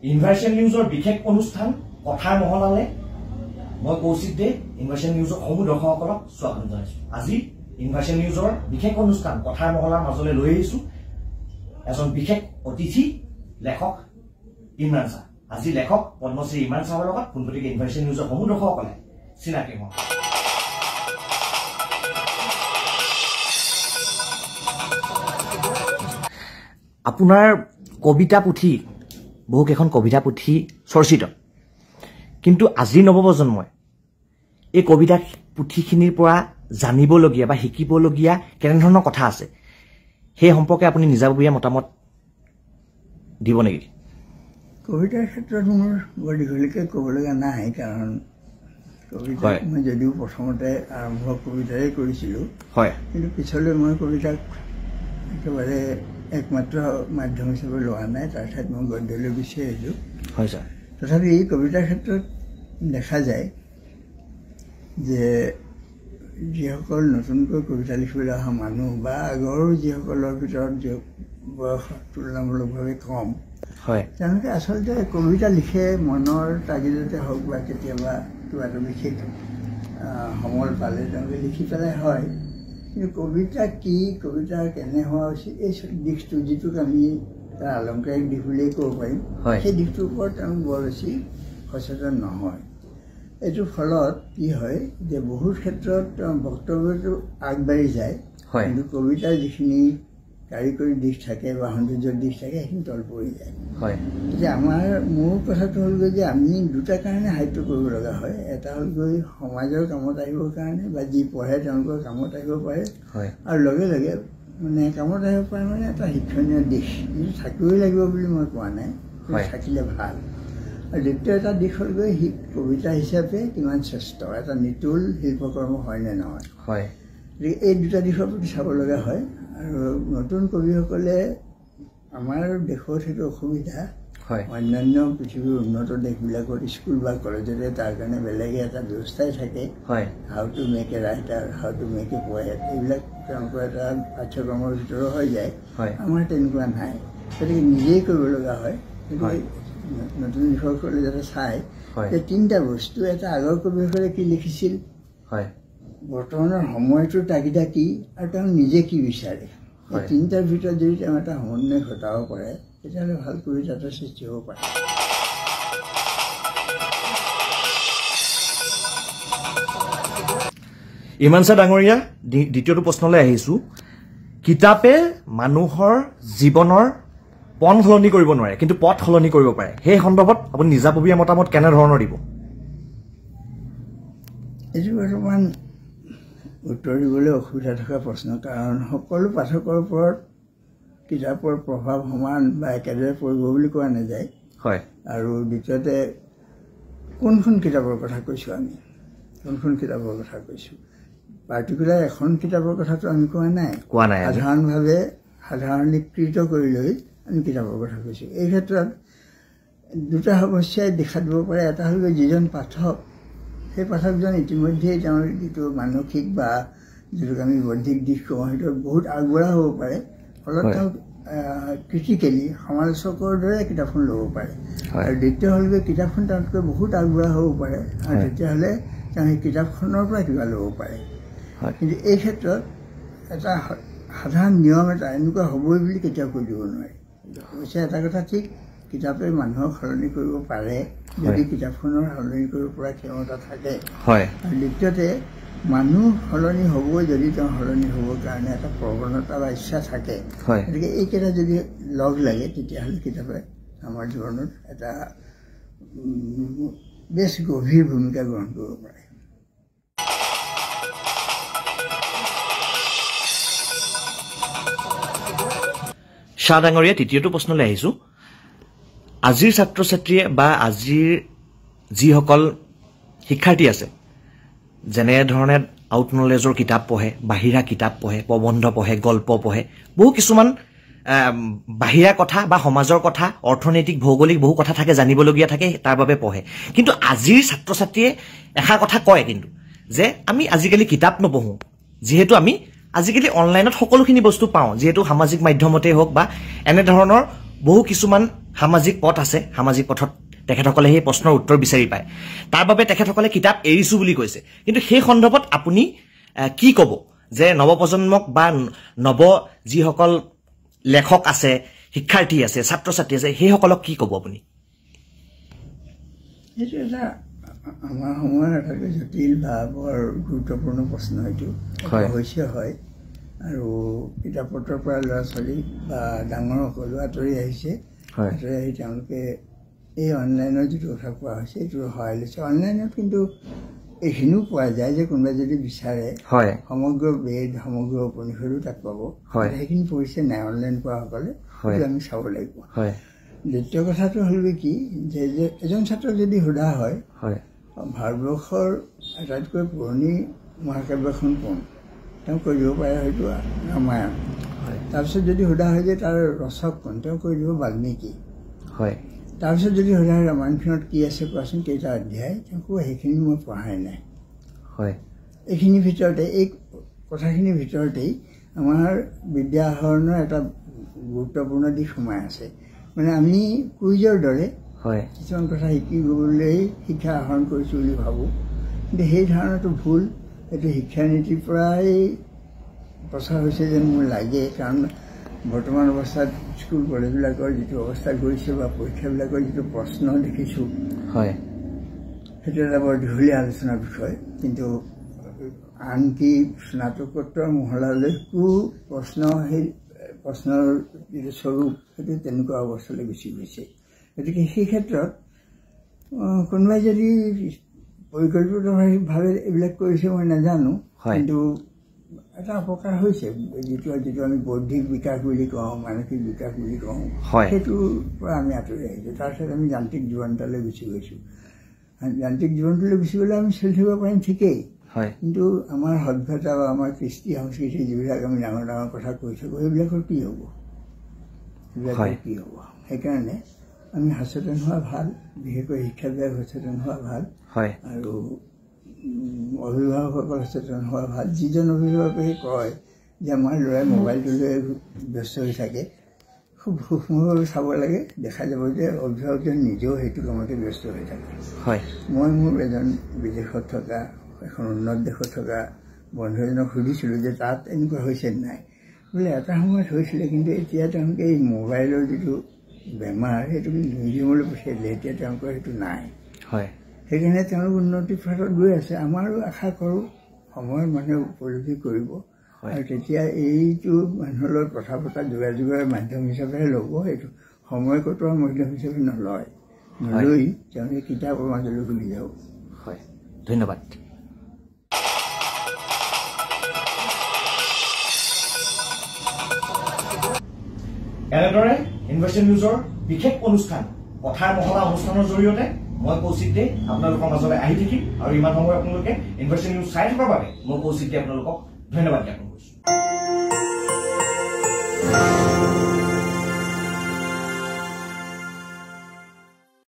ইনভাৰ্চন নিউজৰ বিশেষ অনুষ্ঠান কথাৰ মহলালে মই কৌশিক দে ইনভাৰ্চন নিউজৰ সমূহ দৰ্শকসকলক স্বাগতম জনাইছো। আজি ইনভাৰ্চন নিউজৰ বিশেষ অনুষ্ঠান কথাৰ মহলাৰ মাজলৈ লৈ আহিছো এজন বিশেষ অতিথি লেখক ইমৰান শাহ। আজি লেখক পদ্মশ্ৰী ইমৰান শাহৰ লগত পোনপটীয়াকৈ ইনভাৰ্চন নিউজৰ সমূহ দৰ্শকসকলে চিনাকি হওক। আপোনাৰ কবিতা পুথি বহুকেইখন কবিতা পুথি চৰ্চিত, কিন্তু আজিৰ নৱপ্ৰজন্মই এই কবিতা পুথিখিনিৰ পৰা জানিবলগীয়া বা শিকিবলগীয়া কেনেধৰণৰ কথা আছে সেই সম্পৰ্কে আপুনি নিজাববীয়া মতামত দিব নেকি? কবিতাৰ ক্ষেত্ৰত মোৰ বৰ দীঘলীয়াকৈ ক'বলগীয়া নাই, কাৰণ কবিতা মই যদিও প্ৰথমতে আৰম্ভ কবিতাৰে কৰিছিলোঁ, কিন্তু পিছলৈ মই কবিতাক একেবাৰে একমাত্ৰ মাধ্যম হিচাপে লোৱা নাই, তাৰ ঠাইত মই গদ্যলৈ গুচি আহিলোঁ। হয় ছাৰ। তথাপি এই কবিতাৰ ক্ষেত্ৰত দেখা যায় যে যিসকল নতুনকৈ কবিতা লিখিবলৈ অহা মানুহ বা আগৰ যিসকলৰ ভিতৰত যি বয়স তুলনামূলকভাৱে কম, তেওঁলোকে আচলতে কবিতা লিখে মনৰ তাগিদতে হওক বা কেতিয়াবা কিবা এটা বিশেষ সমল পালে তেওঁলোকে লিখি পেলাই হয়। কিন্তু কবিতা কি, কবিতা কেনে হোৱা উচিত, এই দিশটো যিটোক আমি তাৰ আলংকাৰিক দিশ বুলিয়েই ক'ব পাৰিম, সেই দিশটোৰ ওপৰত তেওঁলোক বৰ বেছি সচেতন নহয়। এইটোৰ ফলত কি হয় যে বহুত ক্ষেত্ৰত বক্তব্যটো আগবাঢ়ি যায়, কিন্তু কবিতাৰ যিখিনি কাৰিকৰী দিশ থাকে বা সৌন্দৰ্যৰ দিশ থাকে সেইখিনি তল পৰি যায়। এতিয়া মোৰ কথাটো হ'লগৈ যে আমি দুটা কাৰণে সাহিত্য কৰিব লগা হয়। এটা হ'লগৈ সমাজৰ কামত আহিবৰ কাৰণে বা যি পঢ়ে তেওঁলোকৰ কামত আহিব পাৰে, আৰু লগে লগে মানে কামত আহিব পাৰে মানে এটা শিক্ষণীয় দিশ যিটো থাকিবই লাগিব বুলি মই কোৱা নাই, থাকিলে ভাল। আৰু দ্বিতীয় এটা দিশ হ'লগৈ কবিতা হিচাপে কিমান শ্ৰেষ্ঠ, এটা নিতুল শিল্পকৰ্ম হয় নে নহয়। গতিকে এই দুটা দিশৰ প্ৰতি চাব লগা হয়। আৰু নতুন কবিসকলে আমাৰ দেশত সেইটো অসুবিধা, অন্যান্য পৃথিৱীৰ উন্নত দেশবিলাকত স্কুল বা কলেজতে তাৰ কাৰণে বেলেগে এটা ব্যৱস্থাই থাকে, how to make a writer, how to make a poet, এইবিলাক তেওঁলোকৰ এটা পাঠ্যক্ৰমৰ ভিতৰত হৈ যায়। আমাৰ তেনেকুৱা নাই, গতিকে নিজেই কৰিব লগা হয়। গতিকে নতুন লিখকসকলে যাতে চায় যে তিনিটা বস্তু, এটা আগৰ কবিসকলে কি লিখিছিল, বৰ্তমানৰ সময়টোৰ তাগিদা কি, আৰু তেওঁ নিজে কি বিচাৰে, এই তিনিটাৰ ভিতৰত যদি তেওঁ এটা সমন্বয় ঘটাব পাৰে তেতিয়াহ'লে ভাল কবিতা এটা সৃষ্টি হ'ব পাৰে। ইমৰান শাহ ডাঙৰীয়া, দ্বিতীয়টো প্ৰশ্নলৈ আহিছোঁ। কিতাপে মানুহৰ জীৱনৰ পণ সলনি কৰিব নোৱাৰে, কিন্তু পথ সলনি কৰিব পাৰে। সেই সন্দৰ্ভত আপুনি নিজাববীয়া মতামত কেনেধৰণৰ দিব? এইটো বৰ্তমান উত্তৰ দিবলৈ অসুবিধা থকা প্ৰশ্ন, কাৰণ সকলো পাঠকৰ ওপৰত কিতাপৰ প্ৰভাৱ সমান বা একেদৰে পৰিব বুলি কোৱা নাযায়। আৰু দ্বিতীয়তে কোনখন কিতাপৰ কথা কৈছোঁ, আমি কোনখন কিতাপৰ কথা কৈছোঁ, পাৰ্টিকুলাৰ এখন কিতাপৰ কথাটো আমি কোৱা নাই, সাধাৰণভাৱে সাধাৰণীকৃত কৰি লৈ আমি কিতাপৰ কথা কৈছোঁ। এই ক্ষেত্ৰত দুটা সমস্যাই দেখা দিব পাৰে। এটা হ'ল যিজন পাঠক, সেই পাঠকজন ইতিমধ্যেই তেওঁৰ যিটো মানসিক বা যিটোক আমি বৌদ্ধিক দিশ কওঁ সেইটো বহুত আগবঢ়া হ'ব পাৰে, ফলত তেওঁ ক্ৰিটিকেলি সমালোচকৰ দৰে কিতাপখন ল'ব পাৰে। আৰু দ্বিতীয় হ'লগৈ কিতাপখন তেওঁতকৈ বহুত আগবঢ়া হ'ব পাৰে, আৰু তেতিয়াহ'লে তেওঁ সেই কিতাপখনৰ পৰা কিবা ল'ব পাৰে। কিন্তু এই ক্ষেত্ৰত এটা সাধাৰণ নিয়ম এটা এনেকুৱা হ'বই বুলি কেতিয়াও কৈ দিব নোৱাৰি। অৱশ্যে এটা কথা ঠিক, কিতাপে মানুহক সলনি কৰিব পাৰে যদি কিতাপখনৰ সলনি কৰিব পৰা ক্ষমতা থাকে। আৰু দ্বিতীয়তে মানুহ সলনি হ'বই যদি তেওঁ সলনি হ'বৰ কাৰণে এটা প্ৰৱণতা বা ইচ্ছা থাকে। গতিকে এইকেইটা যদি লগ লাগে তেতিয়াহ'লে কিতাপে আমাৰ জীৱনত এটা বেছ গভীৰ ভূমিকা গ্ৰহণ কৰিব পাৰে। শাহ ডাঙৰীয়া, তৃতীয়টো প্ৰশ্নলৈ আহিছোঁ। আজিৰ ছাত্ৰ ছাত্ৰীয়ে বা আজিৰ যিসকল শিক্ষাৰ্থী আছে, যেনেধৰণে আউট নলেজৰ কিতাপ পঢ়ে, বাহিৰা কিতাপ পঢ়ে, প্ৰবন্ধ পঢ়ে, গল্প পঢ়ে, বহু কিছুমান বাহিৰা কথা বা সমাজৰ কথা, অৰ্থনৈতিক ভৌগোলিক বহু কথা থাকে, জানিবলগীয়া থাকে, তাৰ বাবে পঢ়ে। কিন্তু আজিৰ ছাত্ৰ ছাত্ৰীয়ে এষাৰ কথা কয় কিন্তু যে আমি আজিকালি কিতাপ নপঢ়োঁ, যিহেতু আমি আজিকালি অনলাইনত সকলোখিনি বস্তু পাওঁ, যিহেতু সামাজিক মাধ্যমতেই হওক বা এনেধৰণৰ বহু কিছুমান সামাজিক পথ আছে, সামাজিক পথত তেখেতসকলে সেই প্ৰশ্নৰ উত্তৰ বিচাৰি পায়। তাৰ বাবে তেখেতসকলে কিতাপ এৰিছো বুলি কৈছে। কিন্তু সেই সন্দৰ্ভত আপুনি কি ক'ব যে নৱপ্ৰজন্মক বা নৱ যিসকল লেখক আছে, শিক্ষাৰ্থী আছে, ছাত্ৰ ছাত্ৰী আছে, সেইসকলক কি ক'ব আপুনি? এইটো এটা আমাৰ সময়ৰ আটাইতকৈ জটিল বা বৰ গুৰুত্বপূৰ্ণ প্ৰশ্ন এইটো হৈছে হয়। আৰু কিতাপ পত্ৰৰ পৰা ল'ৰা ছোৱালী বা ডাঙৰ সকলো আঁতৰি আহিছে। আঁতৰি আহি তেওঁলোকে এই অনলাইনৰ যিটো কথা কোৱা হৈছে এইটো সহায় লৈছে। অনলাইনত কিন্তু এইখিনিও পোৱা যায় যে কোনোবাই যদি বিচাৰে সমগ্ৰ বেদ সমগ্ৰ উপনিষদো তাক পাব। সেইখিনি পঢ়িছে নাই অনলাইন পোৱাসকলে, সেইটো আমি চাব লাগিব। দ্বিতীয় কথাটো হ'ল কি যে এজন ছাত্ৰক যদি সোধা হয় ভাৰতবৰ্ষৰ আটাইতকৈ পুৰণি মহাকাব্যখন কোন, তেওঁ কৈ দিব পাৰে হয়তো ৰামায়ণ। তাৰপিছত যদি সোধা হয় যে তাৰ ৰচক কোন, তেওঁ কৈ দিব বাল্মীকি। তাৰপিছত যদি সোধা হয় ৰামায়ণখনত কি আছে কোৱাচোন, কেইটা অধ্যায়, তেওঁ ক'ব সেইখিনি মই পঢ়াই নাই। এইখিনিৰ ভিতৰতে এই কথাখিনিৰ ভিতৰতেই আমাৰ বিদ্যা আহৰণৰ এটা গুৰুত্বপূৰ্ণ দিশ সোমাই আছে। মানে আমি কুইজৰ দৰে কিছুমান কথা শিকিবলৈ শিক্ষা আহৰণ কৰিছোঁ বুলি ভাবোঁ, কিন্তু সেই ধাৰণাটো ভুল। এইটো শিক্ষানীতিৰ পৰাই প্ৰচাৰ হৈছে যেন মোৰ লাগে। কাৰণ বৰ্তমান অৱস্থাত স্কুল কলেজবিলাকৰ যিটো অৱস্থা গৈছে বা পৰীক্ষাবিলাকৰ যিটো প্ৰশ্ন দেখিছোঁ সেইটো এটা বৰ দীঘলীয়া আলোচনাৰ বিষয়। কিন্তু আনকি স্নাতকোত্তৰ মহলালৈকো সেই প্ৰশ্নৰ যিটো স্বৰূপ সেইটো তেনেকুৱা অৱস্থালৈ গুচি গৈছে। গতিকে সেই ক্ষেত্ৰত কোনোবাই যদি পৰিকল্পিতভাৱে এইবিলাক কৰিছে মই নাজানো, কিন্তু এটা অপকাৰ হৈছে যিটো আমি বৌদ্ধিক বিকাশ বুলি কওঁ, মানসিক বিকাশ বুলি কওঁ, সেইটোৰ পৰা আমি আঁতৰি আহিছোঁ। তাৰপিছত আমি যান্ত্ৰিক জীৱন এটালৈ গুচি গৈছোঁ। যান্ত্ৰিক জীৱনটোলৈ গুচি গ'লে আমি চলি থাকিব পাৰিম ঠিকেই, কিন্তু আমাৰ সভ্যতা বা আমাৰ কৃষ্টি সংস্কৃতি যিবিলাক আমি ডাঙৰ ডাঙৰ কথা কৈ থাকোঁ সেইবিলাকৰ কি হ'ব, কি হ'ব? সেইকাৰণে আমি সচেতন হোৱা ভাল, বিশেষকৈ শিক্ষাবিলাক সচেতন হোৱা ভাল আৰু অভিভাৱকসকল সচেতন হোৱা ভাল। যিজন অভিভাৱকে কয় যে আমাৰ ল'ৰাই মোবাইলটো লৈ ব্যস্ত হৈ থাকে, খুব সূক্ষ্মভাৱে চাব লাগে, দেখা যাব যে অভিভাৱকজন নিজেও সেইটো কামতে ব্যস্ত হৈ থাকে। মই মোৰ এজন বিদেশত থকা এখন উন্নত দেশত থকা বন্ধু এজনক সুধিছিলোঁ যে তাত এনেকুৱা হৈছে নাই। বোলে এটা সময়ত হৈছিলে, কিন্তু এতিয়া তেওঁলোকে এই মোবাইলৰ যিটো বেমাৰ সেইটো মিউজিয়ামলৈ পঠিয়াই দিলে, এতিয়া তেওঁলোকৰ সেইটো নাই। সেইকাৰণে তেওঁলোক উন্নতিৰ পথত গৈ আছে। আমাৰো আশা কৰোঁ সময়ত মানুহে উপলব্ধি কৰিব আৰু তেতিয়া এইটো মানুহৰ লগত কথা পতা যোগাযোগৰ মাধ্যম হিচাপেহে ল'ব, এইটো সময় কটোৱাৰ মাধ্যম হিচাপে নলয়। নলৈ তেওঁলোকে কিতাপৰ মাজলৈ ঘূৰি যাব। ধন্যবাদ। এনেদৰে ইউনিভাৰ্চিটি নিউজৰ বিশেষ অনুষ্ঠান কথাৰ মহলা অনুষ্ঠানৰ জৰিয়তে মই কৌশিক দে আপোনালোকৰ মাজলৈ আহি থাকিম আৰু ইমান সময় আপোনালোকে ইউনিভাৰ্চিটি নিউজ চাই থকাৰ বাবে মই কৌশিক দে আপোনালোকক ধন্যবাদ জ্ঞাপন কৰিছোঁ।